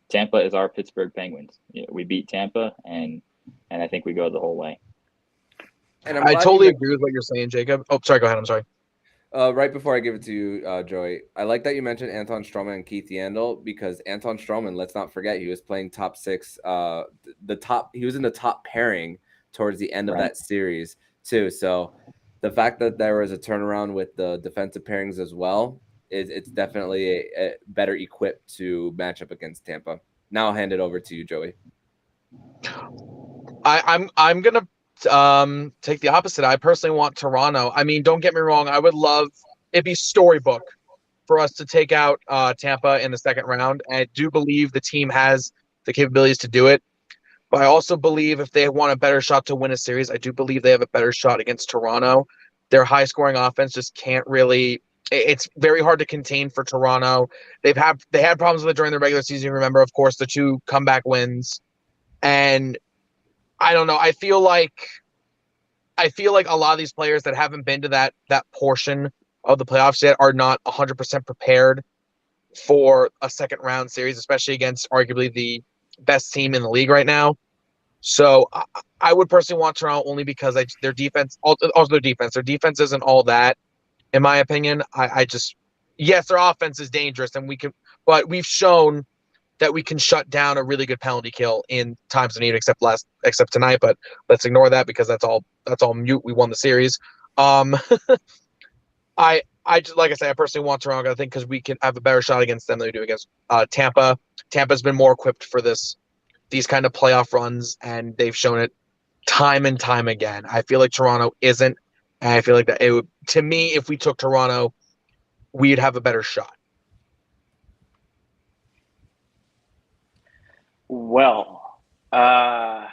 Tampa is our Pittsburgh Penguins. We beat Tampa, and I think we go the whole way. and I'm I glad totally you agree with what you're saying, Jacob. Oh, sorry. Go ahead. I'm sorry. right before I give it to you, Joey, I like that you mentioned Anton Strawman and Keith Yandel, because Anton Strawman, let's not forget, he was playing top six. He was in the top pairing towards the end of Right. that series too. So the fact that there was a turnaround with the defensive pairings as well, it's definitely a better equipped to match up against Tampa. Now I'll hand it over to you, Joey. I'm gonna take the opposite. I personally want Toronto. I mean, don't get me wrong. I would love it'd be storybook for us to take out Tampa in the second round. And I do believe the team has the capabilities to do it. But I also believe if they want a better shot to win a series, I do believe they have a better shot against Toronto. Their high scoring offense just can't really. It's very hard to contain for Toronto. They had problems with it during the regular season. Remember, of course, the 2 comeback wins, and I don't know. I feel like a lot of these players that haven't been to that portion of the playoffs yet are not 100% prepared for a second round series, especially against arguably the best team in the league right now. So I would personally want Toronto only because their defense, their defense isn't all that, in my opinion. Yes, their offense is dangerous, but we've shown that we can shut down a really good penalty kill in times of need, except tonight. But let's ignore that because that's all mute. We won the series. I just, like I said, I personally want Toronto. I think because we can have a better shot against them than we do against Tampa. Tampa's been more equipped for these kind of playoff runs, and they've shown it time and time again. I feel like Toronto isn't, and I feel like that to me, if we took Toronto, we'd have a better shot. Well, I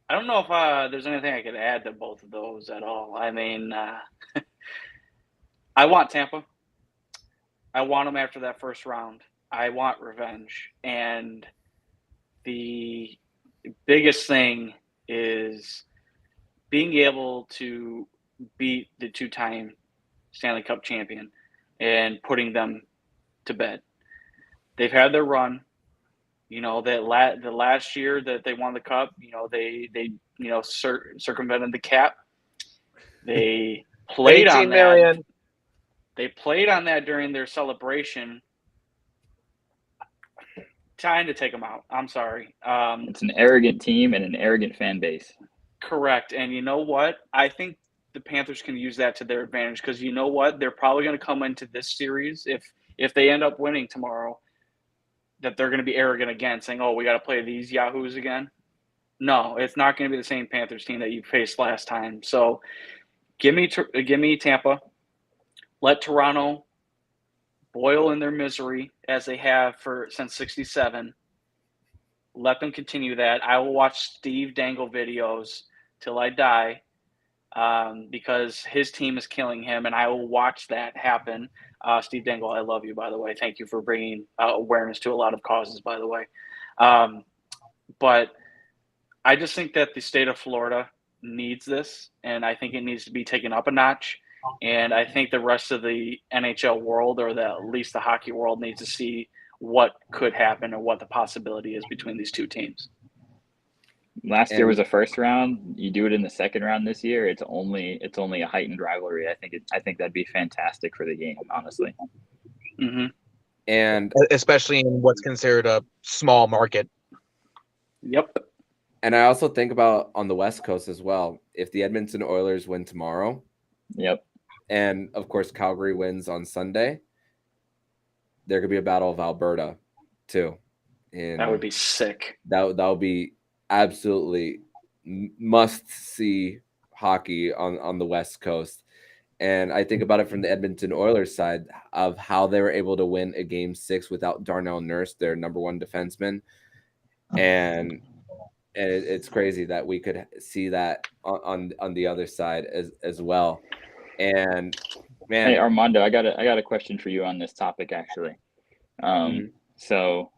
don't know if there's anything I could add to both of those at all. I mean, I want Tampa. I want them after that first round. I want revenge. And the biggest thing is being able to beat the 2-time Stanley Cup champion and putting them to bed. They've had their run. You know, the last year that they won the cup, you know, they circumvented the cap. They played on that. They played on that during their celebration. Time to take them out. I'm sorry. It's an arrogant team and an arrogant fan base. Correct. And you know what? I think the Panthers can use that to their advantage because you know what? They're probably going to come into this series if they end up winning tomorrow, that they're going to be arrogant again, saying, oh, we got to play these yahoos again. No, it's not going to be the same Panthers team that you faced last time. So give me Tampa. Let Toronto boil in their misery as they have since '67. Let them continue that. I will watch Steve Dangle videos till I die because his team is killing him, and I will watch that happen. Steve Dangle, I love you, by the way. Thank you for bringing awareness to a lot of causes, by the way. But I just think that the state of Florida needs this, and I think it needs to be taken up a notch. And I think the rest of the NHL world, or at least the hockey world, needs to see what could happen or what the possibility is between these two teams. Last year was a first round. You do it in the second round this year. It's only a heightened rivalry. I think that'd be fantastic for the game, honestly. Mm-hmm. And especially in what's considered a small market. Yep. And I also think about on the West Coast as well. If the Edmonton Oilers win tomorrow, yep, and of course Calgary wins on Sunday, there could be a Battle of Alberta too. And that would be sick. That would be absolutely must see hockey on the West Coast. And I think about it from the Edmonton Oilers side of how they were able to win a game 6 without Darnell Nurse, their number one defenseman. And it's crazy that we could see that on the other side as well. And man, hey Armando, I got a question for you on this topic actually. So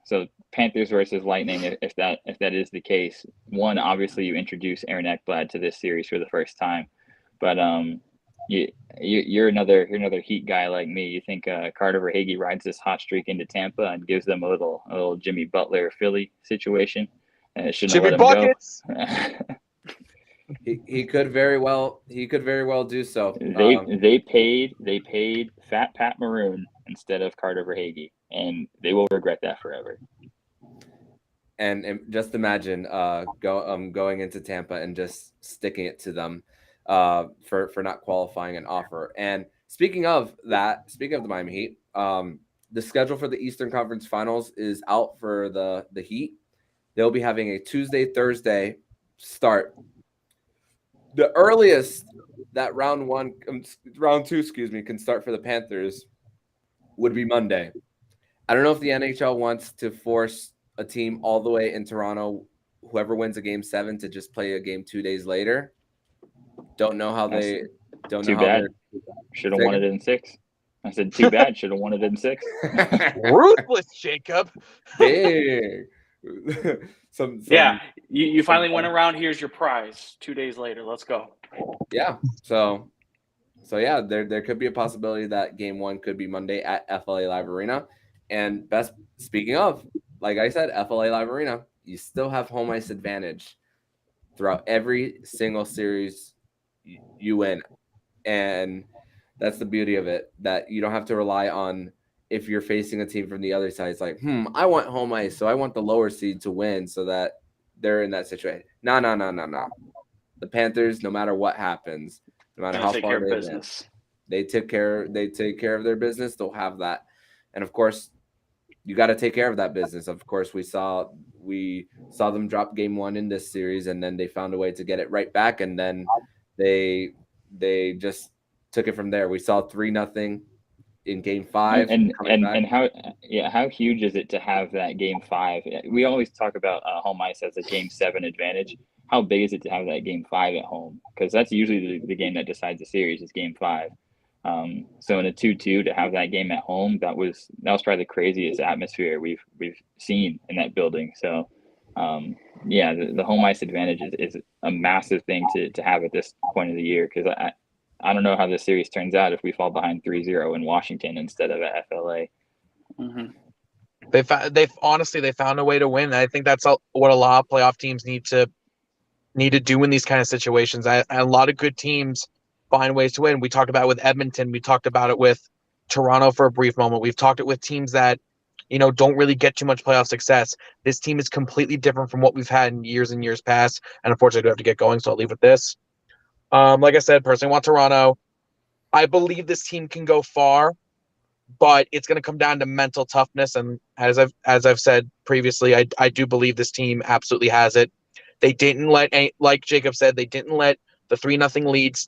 Panthers versus Lightning, if that is the case, one, obviously you introduce Aaron Ekblad to this series for the first time, but you're another Heat guy like me. You think Carter Verhaeghe rides this hot streak into Tampa and gives them a little Jimmy Butler Philly situation? Jimmy buckets. He could very well do so. They paid Fat Pat Maroon instead of Carter Verhaeghe, and they will regret that forever. And just imagine going into Tampa and just sticking it to them for not qualifying an offer. And speaking of the Miami Heat, the schedule for the Eastern Conference Finals is out for the Heat. They'll be having a Tuesday, Thursday start. The earliest that round 2, can start for the Panthers would be Monday. I don't know if the NHL wants to force a team all the way in Toronto, whoever wins a game 7, to just play a game 2 days later. Don't know how they don't know. Too bad. Should have won it in 6. I said too bad. Should have won it in 6. Ruthless, Jacob. Dang. Yeah, you finally went around. Here's your prize. 2 days later, let's go. Yeah. So yeah, there could be a possibility that game 1 could be Monday at FLA Live Arena. And speaking of, like I said, FLA Live Arena, you still have home ice advantage throughout every single series you win. And that's the beauty of it, that you don't have to rely on if you're facing a team from the other side. It's like, I want home ice, so I want the lower seed to win so that they're in that situation. No. The Panthers, no matter what happens, no matter how far they win, they take care of their business. They'll have that. And of course, you got to take care of that business. Of course, we saw them drop game 1 in this series, and then they found a way to get it right back, and then they just took it from there. We saw 3-0 in game 5. And how huge is it to have that game 5? We always talk about home ice as a game 7 advantage. How big is it to have that game 5 at home? Because that's usually the game that decides the series is game 5. So in a 2-2 to have that game at home, that was probably the craziest atmosphere we've seen in that building. So the home ice advantage is a massive thing to have at this point of the year, because I don't know how this series turns out if we fall behind 3-0 in Washington instead of at FLA. Mm-hmm. They found a way to win. I think that's what a lot of playoff teams need to do in these kind of situations. A lot of good teams find ways to win. We talked about it with Edmonton. We talked about it with Toronto for a brief moment. We've talked it with teams that, don't really get too much playoff success. This team is completely different from what we've had in years and years past. And unfortunately, I do have to get going, so I'll leave with this. Like I said, personally, I want Toronto. I believe this team can go far, but it's going to come down to mental toughness. And as I've said previously, I do believe this team absolutely has it. They didn't like Jacob said, they didn't let the 3-0 leads,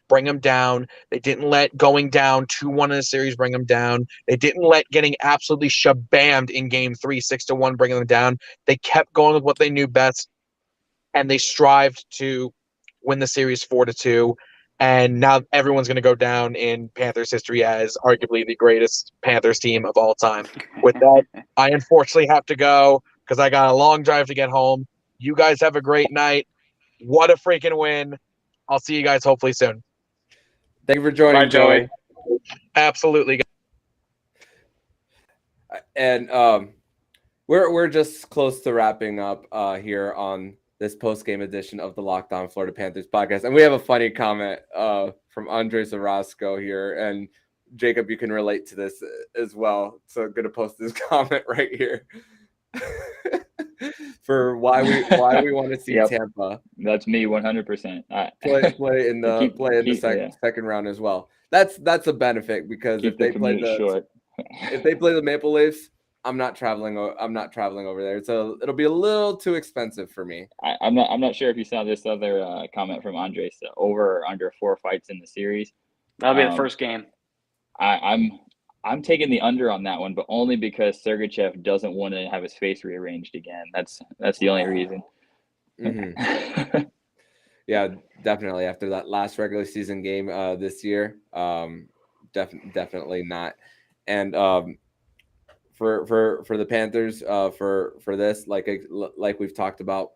bring them down. They didn't let going down 2-1 in the series bring them down. They didn't let getting absolutely shabammed in game 3, 6-1, bring them down. They kept going with what they knew best, and they strived to win the series 4-2. And now everyone's going to go down in Panthers history as arguably the greatest Panthers team of all time. With that, I unfortunately have to go because I got a long drive to get home. You guys have a great night. What a freaking win. I'll see you guys hopefully soon. Thank you for joining, Bye, Joey. Absolutely. And We're just close to wrapping up here on this post-game edition of the Locked On Florida Panthers podcast. And we have a funny comment from Andres Orozco here. And Jacob, you can relate to this as well. So I'm going to post this comment right here for why we want to see Yep. Tampa. That's me 100%. Play in the second round as well. That's a benefit because keep if they the play commute short. if they play the Maple Leafs, I'm not traveling over there. So it'll be a little too expensive for me. I'm not sure if you saw this other comment from Andres, over or under 4 fights in the series. That'll be the first game. I'm taking the under on that one, but only because Sergachev doesn't want to have his face rearranged again. That's the only reason. Mm-hmm. Yeah, definitely. After that last regular season game this year, definitely not. And for the Panthers, for this, like we've talked about,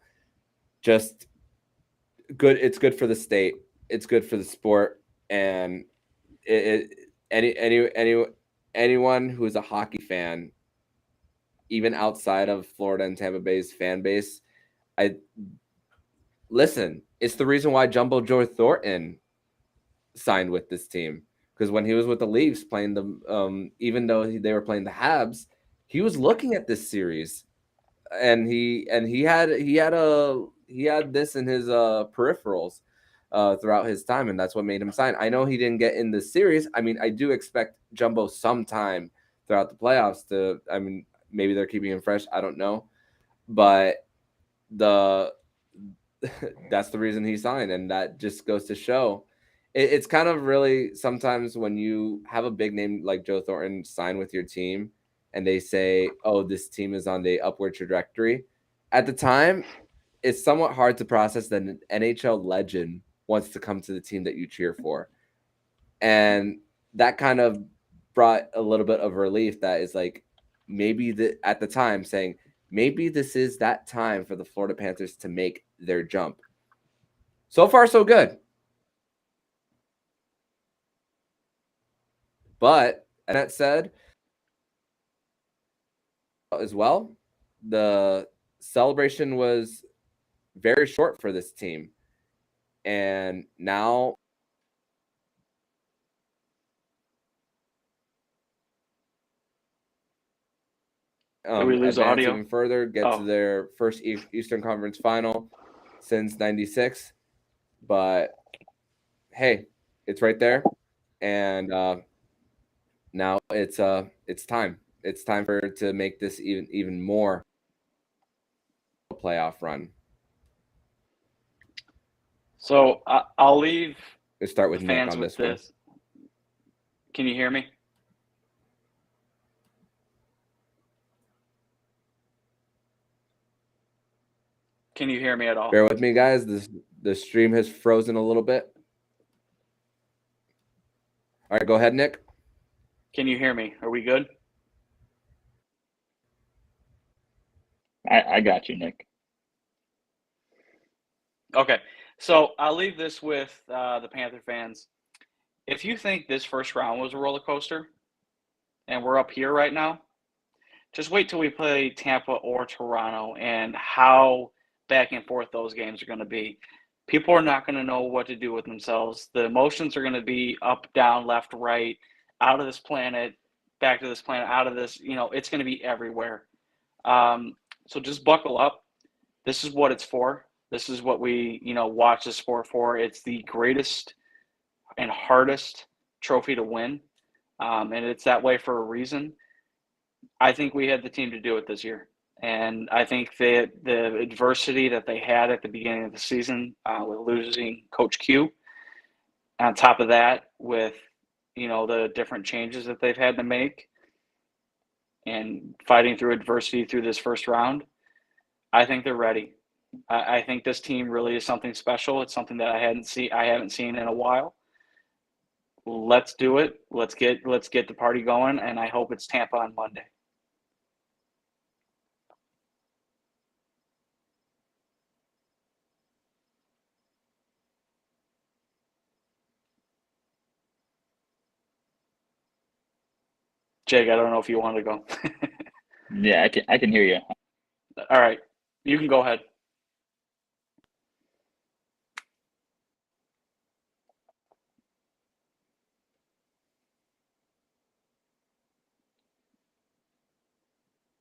just good. It's good for the state. It's good for the sport, and anyone who is a hockey fan, even outside of Florida and Tampa Bay's fan base, listen. It's the reason why Jumbo Joe Thornton signed with this team, because when he was with the Leafs playing the even though they were playing the Habs, he was looking at this series, and he had this in his peripherals throughout his time, and that's what made him sign. I know he didn't get in the series. I mean, I do expect Jumbo sometime throughout the playoffs to. I mean, maybe they're keeping him fresh. I don't know, but that's the reason he signed, and that just goes to show. It's kind of really sometimes when you have a big name like Joe Thornton sign with your team, and they say, "Oh, this team is on the upward trajectory." At the time, it's somewhat hard to process that an NHL legend wants to come to the team that you cheer for, and that kind of brought a little bit of relief. That is like maybe at the time saying, maybe this is that time for the Florida Panthers to make their jump. So far, so good. But, and that said, as well, the celebration was very short for this team. And now Did we lose audio? Even further, get to their first Eastern Conference final since '96. But hey, it's right there, and now it's time. It's time to make this even more playoff run. So I'll leave. Let's start with Nick on this one. Can you hear me? Can you hear me at all? Bear with me, guys. The stream has frozen a little bit. All right, go ahead, Nick. Can you hear me? Are we good? I got you, Nick. Okay, so I'll leave this with the Panther fans. If you think this first round was a roller coaster, and we're up here right now, just wait till we play Tampa or Toronto and how back and forth those games are going to be. People are not going to know what to do with themselves. The emotions are going to be up, down, left, right, out of this planet, back to this planet, out of this. It's going to be everywhere. So just buckle up. This is what it's for. This is what we, watch the sport for. It's the greatest and hardest trophy to win, and it's that way for a reason. I think we had the team to do it this year. And I think that the adversity that they had at the beginning of the season with losing Coach Q, on top of that, with the different changes that they've had to make and fighting through adversity through this first round, I think they're ready. I think this team really is something special. It's something that I haven't seen in a while. Let's do it. Let's get the party going, and I hope it's Tampa on Monday. Jake, I don't know if you want to go. Yeah, I can hear you. All right, you can go ahead.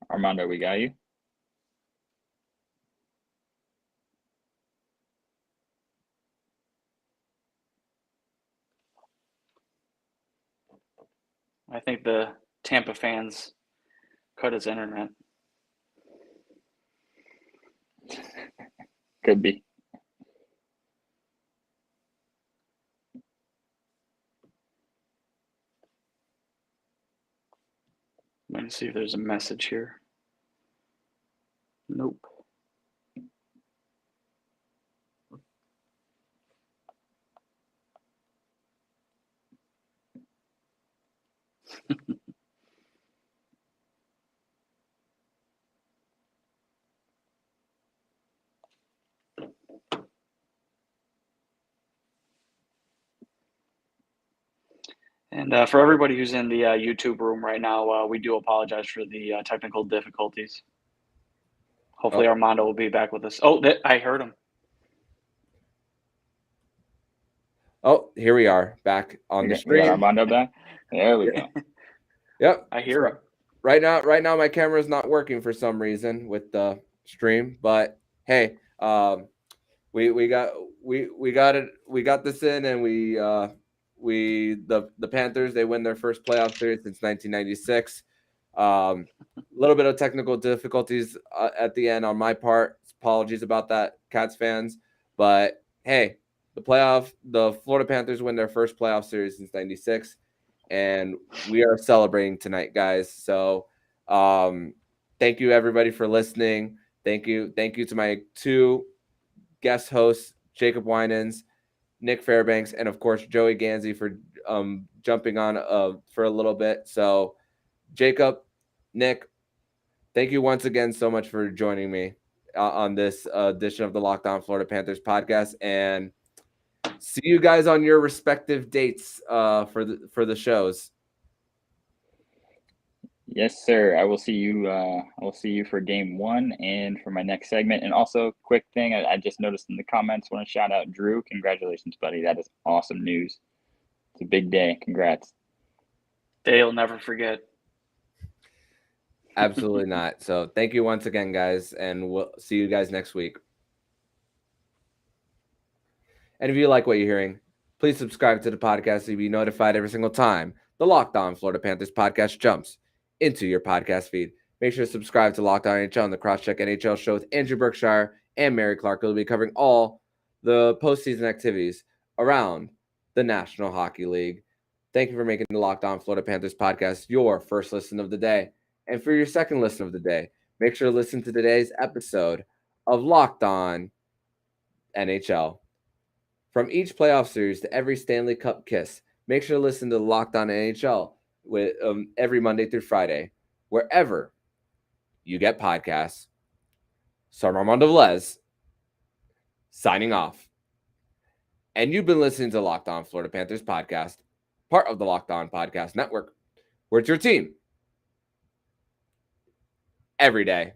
Armando, we got you. I think the Tampa fans cut his internet. Could be. Let me see if there's a message here. Nope. And for everybody who's in the YouTube room right now, we do apologize for the technical difficulties. Hopefully, Armando will be back with us. Oh, I heard him. Oh, here we are back on the We got stream. Armando back. There we go. Yep. I hear him. Right now, my camera is not working for some reason with the stream. But hey, we got it. We got this in, and the Panthers, they win their first playoff series since 1996. A little bit of technical difficulties at the end on my part. Apologies about that, Cats fans. But hey, the Florida Panthers win their first playoff series since 96. And we are celebrating tonight, guys. So thank you, everybody, for listening. Thank you to my two guest hosts, Jacob Winans, Nick Fairbanks, and, of course, Joey Ganzi for jumping on for a little bit. So, Jacob, Nick, thank you once again so much for joining me on this edition of the Locked On Florida Panthers podcast. And see you guys on your respective dates for the shows. Yes, sir. I will see you. I will see you for game 1 and for my next segment. And also, quick thing, I just noticed in the comments. Want to shout out Drew. Congratulations, buddy. That is awesome news. It's a big day. Congrats. They'll never forget. Absolutely not. So thank you once again, guys, and we'll see you guys next week. And if you like what you're hearing, please subscribe to the podcast so you'll be notified every single time the Locked On Florida Panthers podcast jumps into your podcast feed. Make sure to subscribe to Locked On NHL and the Crosscheck NHL show with Andrew Berkshire and Mary Clark, who will be covering all the postseason activities around the National Hockey League. Thank you for making the Locked On Florida Panthers podcast your first listen of the day. And for your second listen of the day, make sure to listen to today's episode of Locked On NHL. From each playoff series to every Stanley Cup kiss, make sure to listen to Locked On NHL with every Monday through Friday, wherever you get podcasts. So I'm Armando Velez, signing off. And you've been listening to Locked On Florida Panthers podcast, part of the Locked On Podcast Network, where it's your team every day.